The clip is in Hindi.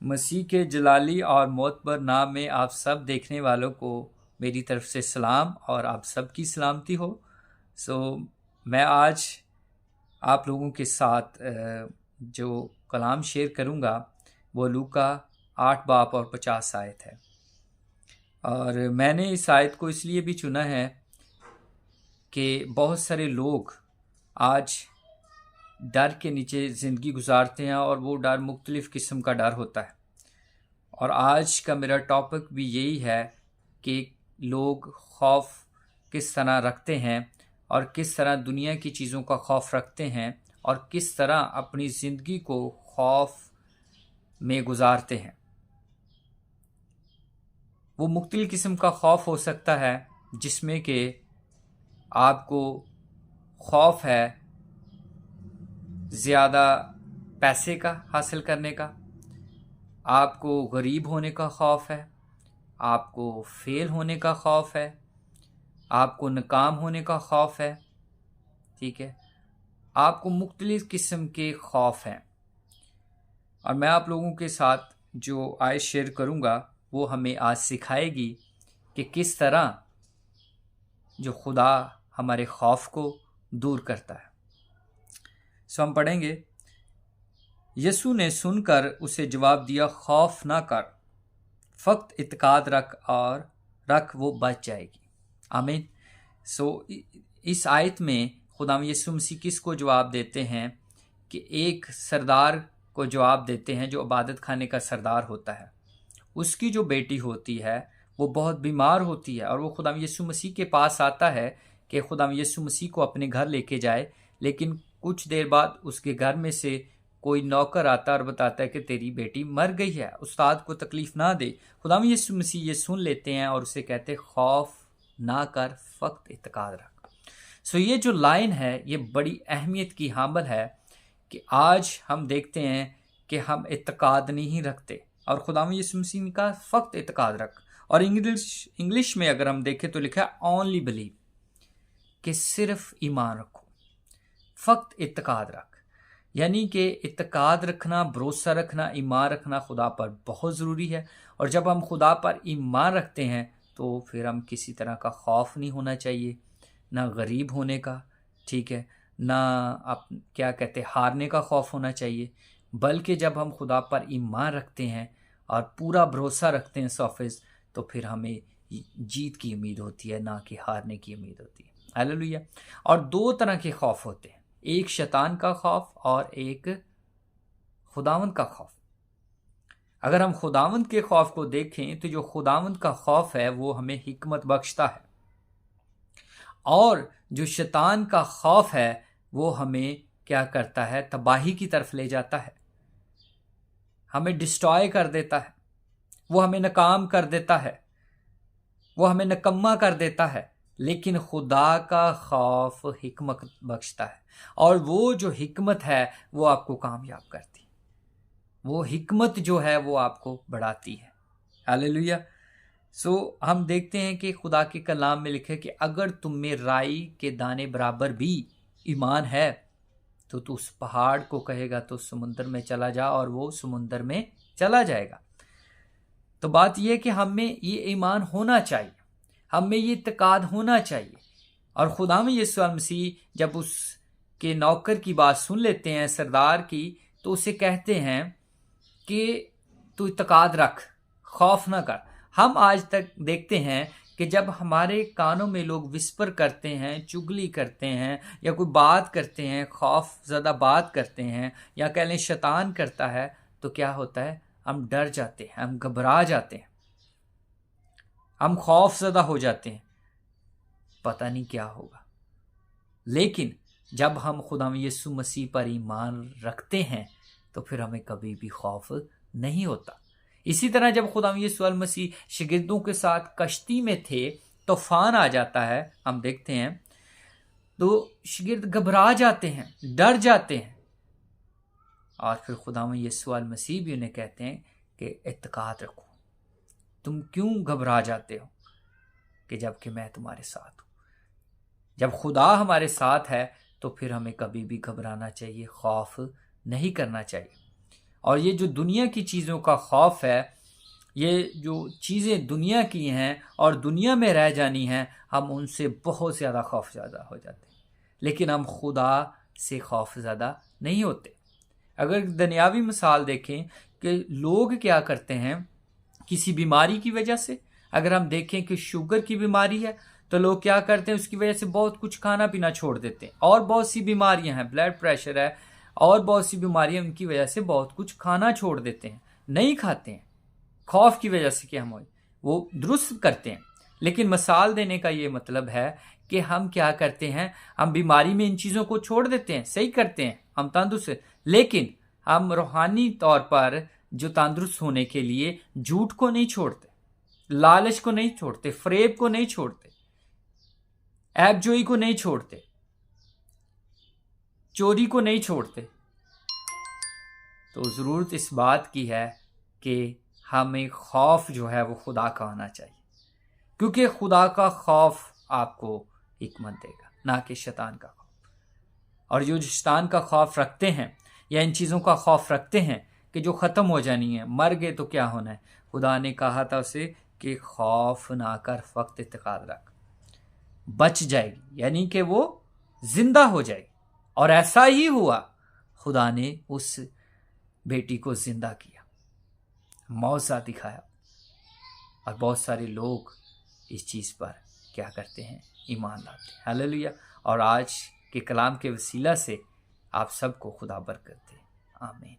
मसीह के जलाली और मोतबर नाम में आप सब देखने वालों को मेरी तरफ से सलाम और आप सबकी सलामती हो। मैं आज आप लोगों के साथ जो कलाम शेयर करूंगा वो लूका 8 बाब और 50 आयत है। और मैंने इस आयत को इसलिए भी चुना है कि बहुत सारे लोग आज डर के नीचे ज़िंदगी गुजारते हैं और वो डर मुख्तलिफ़ किस्म का डर होता है। और आज का मेरा टॉपिक भी यही है कि लोग खौफ किस तरह रखते हैं और किस तरह दुनिया की चीज़ों का खौफ रखते हैं और किस तरह अपनी ज़िंदगी को खौफ में गुजारते हैं। वो मुख्तलिफ़ किस्म का खौफ हो सकता है जिसमें कि आपको खौफ है ज़्यादा पैसे का हासिल करने का, आपको गरीब होने का खौफ है, आपको फेल होने का खौफ है, आपको नाकाम होने का खौफ है। ठीक है, आपको मुख्तलिफ़ किस्म के खौफ हैं। और मैं आप लोगों के साथ जो आयत शेयर करूँगा वो हमें आज सिखाएगी कि किस तरह जो खुदा हमारे खौफ को दूर करता है। हम पढ़ेंगे, यसू ने सुनकर उसे जवाब दिया, खौफ ना कर, फ़क़्त इत्काद रख वो बच जाएगी। आमीन। इस आयत में खुदाम यसू मसीह किसको जवाब देते हैं कि एक सरदार को जवाब देते हैं जो इबादत खाने का सरदार होता है। उसकी जो बेटी होती है वो बहुत बीमार होती है और वो खुदाम यसू मसीह के पास आता है कि खुदाम यसू मसीह को अपने घर लेके जाए। लेकिन कुछ देर बाद उसके घर में से कोई नौकर आता और बताता है कि तेरी बेटी मर गई है, उस्ताद को तकलीफ ना दे। खुदाम यसू मसीह ये सुन लेते हैं और उसे कहते खौफ ना कर, फ़क़्त इत्काद रख। ये जो लाइन है ये बड़ी अहमियत की हामिल है कि आज हम देखते हैं कि हम इत्काद नहीं रखते और खुदाम यसू मसीह का फ़क़्त इत्काद रख। और इंग्लिश में अगर हम देखें तो लिखा है ओनली बिलीव, कि सिर्फ ईमान रखो, फ़क़्त इत्काद रख। यानी कि इत्काद रखना, भरोसा रखना, ईमान रखना खुदा पर बहुत ज़रूरी है। और जब हम खुदा पर ईमान रखते हैं तो फिर हम किसी तरह का खौफ नहीं होना चाहिए, ना गरीब होने का, ठीक है, ना आप क्या कहते हारने का खौफ होना चाहिए। बल्कि जब हम खुदा पर ईमान रखते हैं और पूरा भरोसा रखते हैं 100%, तो फिर हमें जीत की उम्मीद होती है, ना कि हारने की उम्मीद होती है। हालेलुया। और दो तरह के खौफ होते हैं, एक शैतान का खौफ और एक खुदावंद का खौफ। अगर हम खुदावंद के खौफ को देखें तो जो खुदावंद का खौफ है वो हमें हिकमत बख्शता है, और जो शैतान का खौफ है वो हमें क्या करता है, तबाही की तरफ ले जाता है, हमें डिस्ट्रॉय कर देता है, वो हमें नाकाम कर देता है, वो हमें निकम्मा कर देता है। लेकिन खुदा का खौफ हिकमत बख्शता है, और वो जो हिकमत है वो आपको कामयाब करती है, वो हिकमत जो है वो आपको बढ़ाती है। हालेलुया। हम देखते हैं कि खुदा के कलाम में लिखे कि अगर तुम में राई के दाने बराबर भी ईमान है तो तू उस पहाड़ को कहेगा तो समुद्र में चला जा और वो समुद्र में चला जाएगा। तो बात यह है कि हमें ये ईमान होना चाहिए, हमें ये इत्काद होना चाहिए। और खुदा में यीशु मसीह जब उसके नौकर की बात सुन लेते हैं, सरदार की, तो उसे कहते हैं कि तू इत्काद रख, खौफ ना कर। हम आज तक देखते हैं कि जब हमारे कानों में लोग विस्पर करते हैं, चुगली करते हैं, या कोई बात करते हैं, खौफ ज़्यादा बात करते हैं, या कह लें शैतान करता है, तो क्या होता है, हम डर जाते हैं, हम घबरा जाते हैं, हम खौफ ज़्यादा हो जाते हैं, पता नहीं क्या होगा। लेकिन जब हम खुदा यीशु मसीह पर ईमान रखते हैं तो फिर हमें कभी भी खौफ नहीं होता। इसी तरह जब खुदा यीशु मसीह शागिर्दों के साथ कश्ती में थे, तूफान आ जाता है, हम देखते हैं तो शागिर्द घबरा जाते हैं, डर जाते हैं, और फिर खुदा यीशु मसीह भी उन्हें कहते हैं कि इत्काद रखो, तुम क्यों घबरा जाते हो कि जबकि मैं तुम्हारे साथ हूँ। जब खुदा हमारे साथ है तो फिर हमें कभी भी घबराना चाहिए, खौफ नहीं करना चाहिए। और ये जो दुनिया की चीज़ों का खौफ है, ये जो चीज़ें दुनिया की हैं और दुनिया में रह जानी हैं, हम उनसे बहुत ज़्यादा खौफ ज़्यादा हो जाते हैं, लेकिन हम खुदा से खौफ ज़्यादा नहीं होते। अगर दुनियावी मिसाल देखें कि लोग क्या करते हैं किसी बीमारी की वजह से, अगर हम देखें कि शुगर की बीमारी है तो लोग क्या करते हैं, उसकी वजह से बहुत कुछ खाना पीना छोड़ देते हैं। और बहुत सी बीमारियां हैं, ब्लड प्रेशर है और बहुत सी बीमारियां, उनकी वजह से बहुत कुछ खाना छोड़ देते हैं, नहीं खाते हैं खौफ की वजह से कि हम वो दुरुस्त करते हैं। लेकिन मिसाल देने का ये मतलब है कि हम क्या करते हैं, हम बीमारी में इन चीज़ों को छोड़ देते हैं, सही करते हैं, हम तंदुरुस्त, लेकिन हम रूहानी तौर पर जो तंदुरुस्त होने के लिए झूठ को नहीं छोड़ते, लालच को नहीं छोड़ते, फरेब को नहीं छोड़ते, ऐबजोई को नहीं छोड़ते, चोरी को नहीं छोड़ते। तो ज़रूरत इस बात की है कि हमें खौफ जो है वो खुदा का होना चाहिए, क्योंकि खुदा का खौफ आपको हिकमत देगा, ना कि शैतान का खौफ। और जो शैतान का खौफ रखते हैं या इन चीज़ों का खौफ रखते हैं कि जो ख़त्म हो जानी है, मर गए तो क्या होना है, खुदा ने कहा था उसे कि खौफ ना कर, वक्त इत्तेकाद रख, बच जाएगी, यानी कि वो जिंदा हो जाएगी। और ऐसा ही हुआ, खुदा ने उस बेटी को जिंदा किया, मौजा दिखाया, और बहुत सारे लोग इस चीज़ पर क्या करते हैं, ईमान लाते हैं। हालेलुया। और आज के कलाम के वसीला से आप सबको खुदा बरकत दे। आमीन।